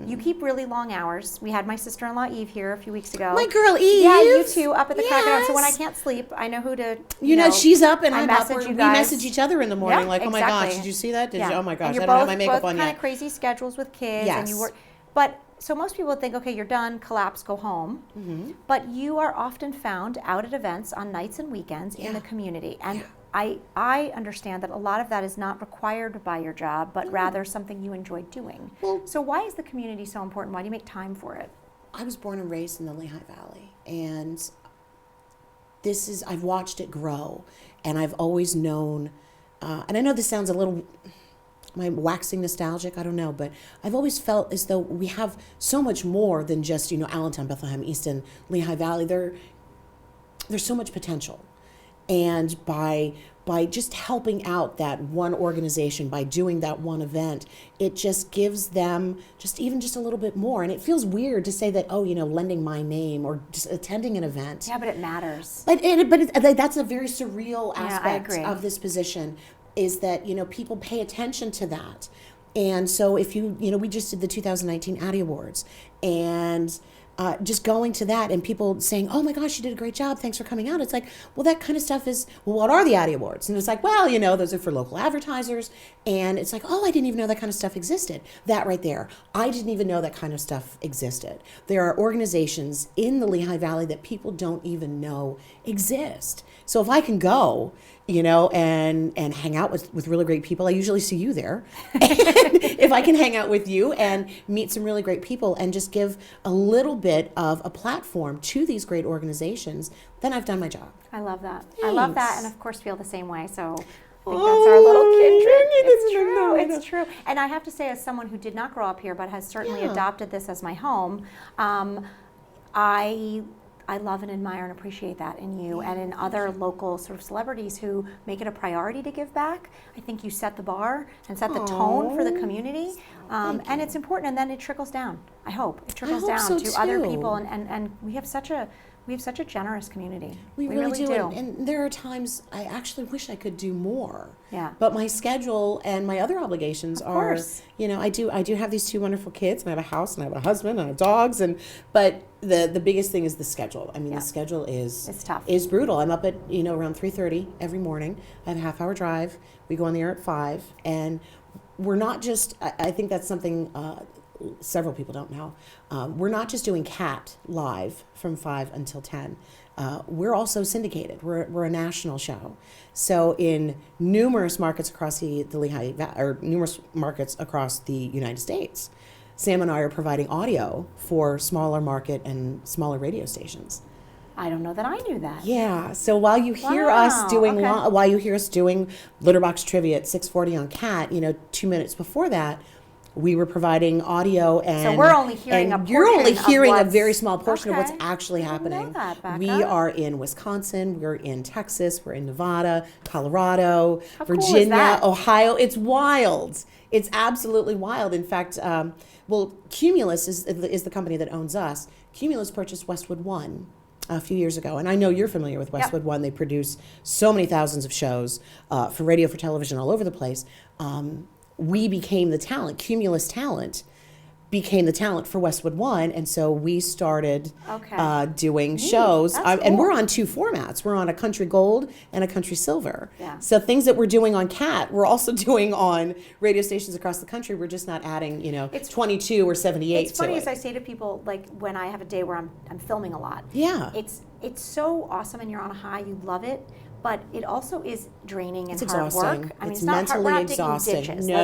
You keep really long hours. We had my sister-in-law Eve here a few weeks ago. My girl Eve. Yeah, you too, up at the crack of dawn. So when I Yes. can't sleep, I know who to. You know, she's up and I'm up. message We you guys. message each other in the morning, Yeah, like, oh my exactly. gosh, did you see that? Did you? Oh my gosh, and you're I don't have both, my makeup both on kind yet. of crazy schedules with kids, Yes. and you work. But so most people would think, okay, you're done, collapse, go home. Mm-hmm. But you are often found out at events on nights and weekends in the community, and I understand that a lot of that is not required by your job, but rather something you enjoy doing. Well, so why is the community so important? Why do you make time for it? I was born and raised in the Lehigh Valley, and I've watched it grow, and I've always known, and I know this sounds a little, am I waxing nostalgic? I don't know, but I've always felt as though we have so much more than just, Allentown, Bethlehem, Easton, Lehigh Valley. There's so much potential. And by just helping out that one organization, by doing that one event, it just gives them just a little bit more. And it feels weird to say that, lending my name or just attending an event. Yeah, but it matters. But that's a very surreal aspect of this position, is that, people pay attention to that. And so if we just did the 2019 Addy Awards, and just going to that and people saying, oh my gosh, you did a great job, thanks for coming out. It's like, well, that kind of stuff is, well, what are the Addy Awards? And it's like, well, those are for local advertisers. And it's like, oh, I didn't even know that kind of stuff existed. That right there. I didn't even know that kind of stuff existed. There are organizations in the Lehigh Valley that people don't even know exist. So if I can go, and hang out with really great people, I usually see you there. And if I can hang out with you and meet some really great people and just give a little bit of a platform to these great organizations, then I've done my job. I love that. Thanks. I love that, and of course feel the same way. So I think that's our little kindred. It's true. It's true. And I have to say, as someone who did not grow up here but has certainly adopted this as my home, I love and admire and appreciate that in you and in other local sort of celebrities who make it a priority to give back. I think you set the bar and set the tone for the community, and it's important, and then it trickles down. I hope it trickles down to other people, and we have such a generous community. We really do. And there are times I actually wish I could do more. Yeah. But my schedule and my other obligations are, I do have these two wonderful kids, and I have a house, and I have a husband, and I have dogs, but the biggest thing is the schedule. I mean, the schedule it's tough. Is brutal. I'm up at, around 3:30 every morning. I have a half-hour drive. We go on the air at 5, and we're not just, I think that's something several people don't know. We're not just doing CAT live from 5 until 10. We're also syndicated. We're a national show. So in numerous markets across the Lehigh Valley, or numerous markets across the United States, Sam and I are providing audio for smaller market and smaller radio stations. I don't know that I knew that. Yeah. So while you hear us doing Litterbox Trivia at 6:40 on CAT, 2 minutes before that, we were providing audio, and so we're only hearing a portion. You're only hearing a what's, very small portion of what's actually happening. I didn't know that, Becca. We are in Wisconsin, we're in Texas, we're in Nevada, Colorado, How cool Virginia, is that? Ohio. It's wild. It's absolutely wild. In fact, Cumulus is the company that owns us. Cumulus purchased Westwood One a few years ago, and I know you're familiar with Westwood One. They produce so many thousands of shows for radio, for television, all over the place. We became the talent. Cumulus Talent became the talent for Westwood One, and so we started doing shows. And we're on 2 formats. We're on a Country Gold and a Country Silver. Yeah. So things that we're doing on CAT, we're also doing on radio stations across the country. We're just not adding, it's 22 or 78 It's funny to as I say to people, like when I have a day where I'm filming a lot. Yeah. It's so awesome, and you're on a high. You love it. But it also is draining and It's hard exhausting. work. I mean, It's it's not mentally hard. We're not exhausting. digging ditches. No.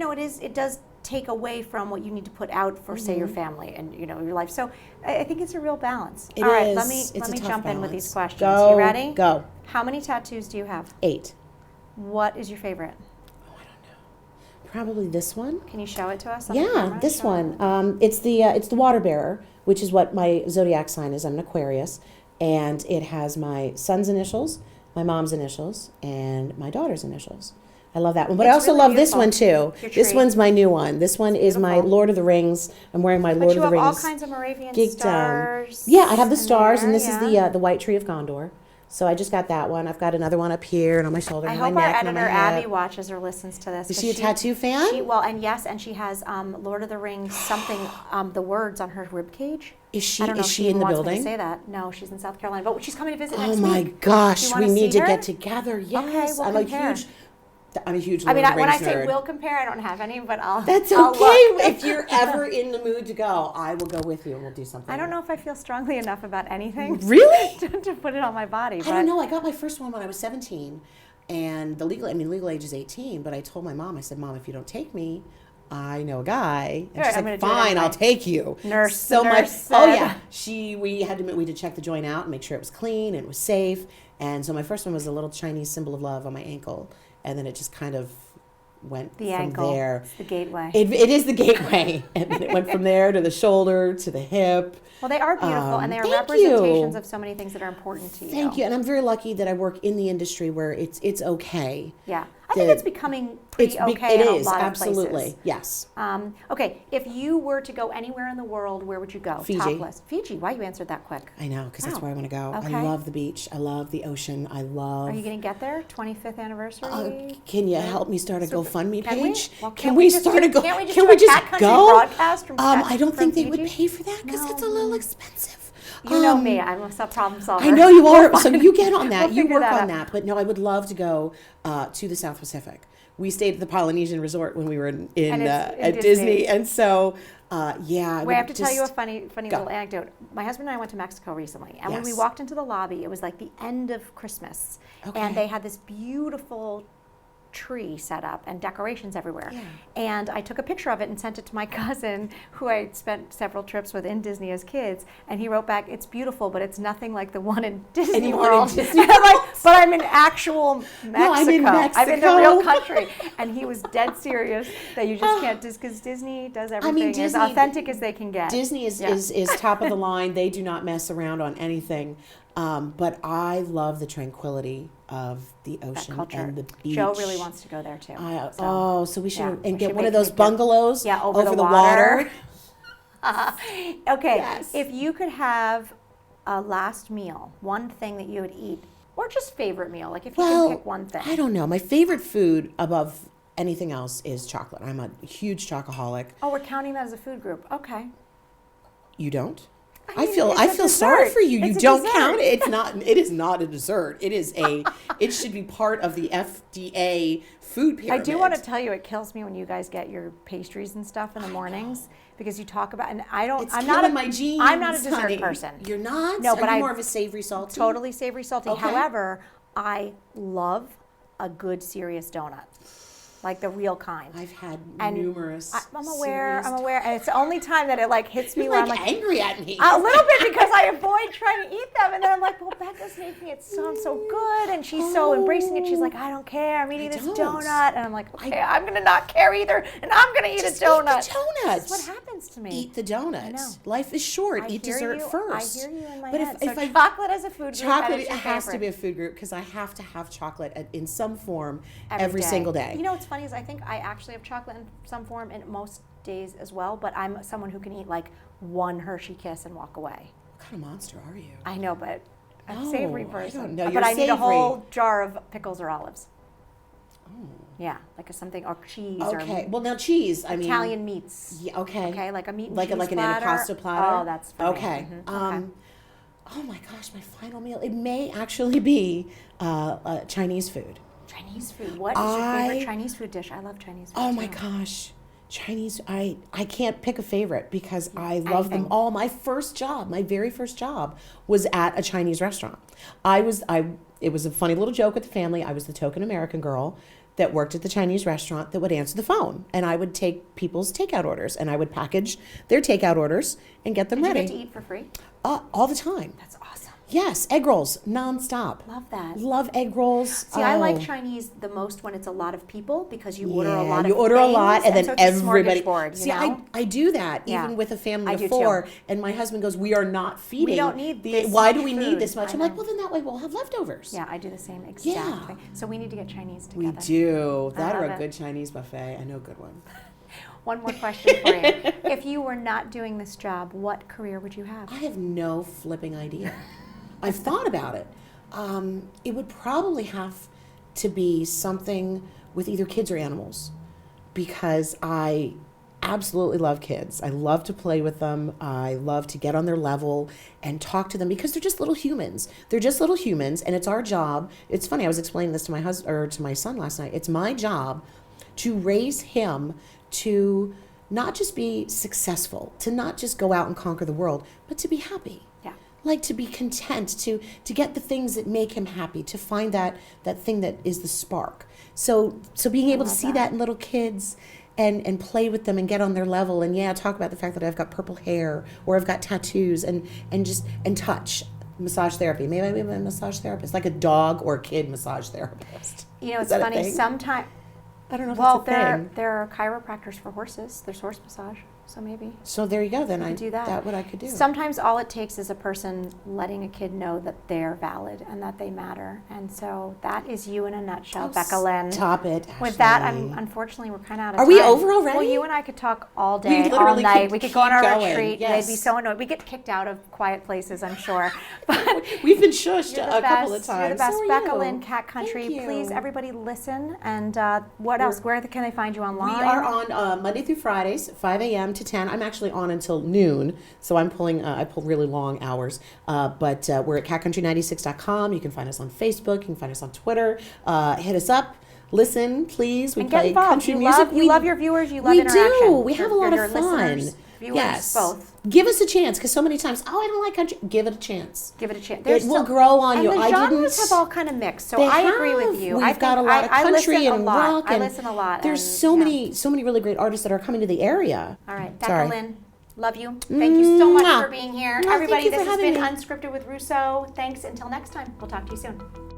But it does take away from what you need to put out for, say, your family and your life. So I think it's a real balance. It All right, is. let me It's a tough jump in with balance. these questions. Go, You ready? Go. How many tattoos do you have? 8. What is your favorite? Oh, I don't know. Probably this one. Can you show it to us? On the Yeah, camera? this Show it. one. It's the water bearer, which is what my zodiac sign is. I'm an Aquarius, and it has my son's initials, my mom's initials, and my daughter's initials. I love that one. But I also really love this beautiful. one too. Your This tree. one's my new one. This one is my beautiful. Lord of the Rings. I'm wearing my Lord of the But you have Rings. all kinds of Moravian geeked stars. Yeah, I have the in stars, there, and this is the White Tree of Gondor. So I just got that one. I've got another one up here and on my shoulder, I and my hope our neck, and on my editor hip. Abby watches or listens to this. Is she a tattoo fan? And she has Lord of the Rings something, the words on her rib cage. Is she? I don't know Is if she in the wants me building? to say that. No, she's in South Carolina, but she's coming to visit next Oh week. my gosh, Do you we wanna need see to her? get together. Yes, Okay, we'll compare. I'm a huge. I mean, Lord of the when I Rings say nerd. we'll compare, I don't have any, but I'll. That's I'll okay. look. If you're ever in the mood to go, I will go with you and we'll do something. I don't know if I feel strongly enough about anything. Really? to put it on my body. I don't know. I got my first one when I was 17, and legal age is 18. But I told my mom, I said, Mom, if you don't take me, I know a guy. And she's like, fine, I'll take you. Nurse. Oh yeah, we had to check the joint out and make sure it was clean and it was safe. And so my first one was a little Chinese symbol of love on my ankle, and then it just kind of went the from ankle. there. It's the gateway. It is the gateway, and then it went from there to the shoulder to the hip. Well, they are beautiful, and they are thank representations you. of so many things that are important to you. Thank you, and I'm very lucky that I work in the industry where it's okay. Yeah, I think it's becoming pretty okay It in a is, lot absolutely. of places. Yes. Okay, if you were to go anywhere in the world, where would you go? Fiji. Topless. Fiji. Why you answered that quick? I know, because that's Wow. where I want to go. Okay. I love the beach. I love the ocean. I love. Are you going to get there? 25th anniversary? Can you help me start a GoFundMe Can we? page? Well, Can we start a go? Can't we just Can do we a just Cat Country go? broadcast from I don't from think they would Fiji? pay for that because No. it's a little expensive. You know me. I'm a problem solver. I know you are. So you get on that. We'll You figure work that on out. that. But no, I would love to go to the South Pacific. We stayed at the Polynesian Resort when we were at Disney, and so yeah. Wait, I have to tell you a funny Go. little anecdote. My husband and I went to Mexico recently, and when we Yes. walked into the lobby, it was like the end of Christmas, Okay. and they had this beautiful tree set up and decorations everywhere. Yeah. And I took a picture of it and sent it to my cousin, who I spent several trips with in Disney as kids, and he wrote back, "It's beautiful, but it's nothing like the one in Disney Anyone in World." Disney And I'm like, but I'm in actual Mexico. No, I'm in I'm in the Mexico. real country. And he was dead serious that you just can't, because Disney does everything as Disney- authentic as they can get. Disney is, Yeah. is top of the line. They do not mess around on anything. But I love the tranquility of the that ocean culture. and the beach. Joe really wants to go there too. So we should we get should one make of those it good. bungalows Yeah, over the water. Okay, Yes. if you could have a last meal, one thing that you would eat, or just favorite meal, like if you Well, can pick one thing. I don't know. My favorite food above anything else is chocolate. I'm a huge chocoholic. Oh, we're counting that as a food group. Okay. You don't? I mean, I it's a feel sorry dessert. for you. You It's a don't dessert. count it. It is not a dessert. It should be part of the FDA food pyramid. I do want to tell you, it kills me when you guys get your pastries and stuff in the mornings, because you talk about, and I don't. It's I'm killing not my genes. I'm not a dessert honey. person. You're not. No, but Are you I more of a savory salty. totally savory salty. Okay. However, I love a good serious donut, like the real kind. I've had And numerous. I'm aware, serious and it's the only time that it like hits me You're where like I'm like angry at me. a little bit, because I avoid trying to eat them, and then I'm like, well, Becca's making it sound so good, and she's so embracing it. She's like, I don't care, I'm eating this don't. donut, and I'm like, okay, I'm gonna not care either, and I'm gonna eat Just a donut. Eat the donut. That's what happens to me. Eat the donut. I know. Life is short. I Eat hear dessert you, first. I hear you in my But head. if So I chocolate as a food group, chocolate, that is it your has to favorite. be a food group because I have to have chocolate in some form Every day. single day. You know what's funny is I think I actually have chocolate in some form in most days as well, but I'm someone who can eat like one Hershey Kiss and walk away. What kind of monster are you? I know, but I'm a Oh, savory I person. don't know. But You're I need a savory. whole jar of pickles or olives. Oh. Yeah, like something, or cheese Okay. or Well, now cheese. I mean, Italian meats. Yeah. Okay. Okay, like a meat and like cheese an platter. antipasto platter. Oh, that's for me. okay. Mhm, okay. Oh my gosh, my final meal. It may actually be Chinese food. Chinese food. What is your favorite Chinese food dish? I love Chinese food. Oh my too. gosh. Chinese, I can't pick a favorite because I love them Anything. all. My very first job was at a Chinese restaurant. It was a funny little joke with the family. I was the token American girl that worked at the Chinese restaurant that would answer the phone, and I would take people's takeout orders, and I would package their takeout orders and get them Did ready. you get to eat for free? All the time. That's awesome. Yes, egg rolls, nonstop. Love that. Love egg rolls. See, I like Chinese the most when it's a lot of people, because you order a lot of you order a lot, things, and then so it's a everybody. smorgasbord, See, you know? I do that Yeah. even with a family I of do four, too. and my husband goes, "We are not feeding. don't need this Why much do we need food." this much?" I I'm like, know. "Well, then that way we'll have leftovers." Yeah, I do the same exact Yeah. thing. So we need to get Chinese We together. do. That or love a it. good Chinese buffet. I know a good one. One more question for you. If you were not doing this job, what career would you have? I have no flipping idea. I've thought about it. It would probably have to be something with either kids or animals, because I absolutely love kids. I love to play with them. I love to get on their level and talk to them, because they're just little humans. They're just little humans, and it's our job. It's funny, I was explaining this to my husband or to my son last night. It's my job to raise him to not just be successful, to not just go out and conquer the world, but to be happy. Yeah. Like to be content, to get the things that make him happy, to find that thing that is the spark. So being able to see that in little kids and play with them and get on their level, and talk about the fact that I've got purple hair or I've got tattoos, and touch. Massage therapy. Maybe I'm a massage therapist, like a dog or a kid massage therapist. It's funny. Sometimes, I don't know if that's a thing. there are chiropractors for horses. There's horse massage. So maybe. So there you go. Then I do that. That's what I could do. Sometimes all it takes is a person letting a kid know that they're valid and that they matter. And so that is you in a nutshell, Becca Lynn. Stop it. With that, unfortunately, we're kind of out of time. Are we over already? Well, you and I could talk all day, all night. We could go on our retreat. Yes. They'd be so annoyed. We get kicked out of quiet places, I'm sure. But we've been shushed a couple of times. You're the best. So Becca Lynn, Cat Country. Thank you. Please, everybody, listen. And what else? Where can they find you online? We are on Monday through Fridays, 5 a.m. to 10. I'm actually on until noon, so I pull really long hours. But we're at catcountry96.com. You can find us on Facebook. You can find us on Twitter. Hit us up. Listen, please. We and play get involved. country You music. You love your viewers. You love interaction. We do. We have a lot of fun. Viewers, yes. Both. Give us a chance, because so many times, I don't like country. Give it a chance. Give it a chance. It will grow on you. And the genres have all kind of mixed, so I agree with you. We've got a lot of country and rock. I listen a lot. There's so many really great artists that are coming to the area. All right, Becca Lynn, love you. Thank you so much for being here. Everybody, this has been Unscripted with Russo. Thanks. Until next time, we'll talk to you soon.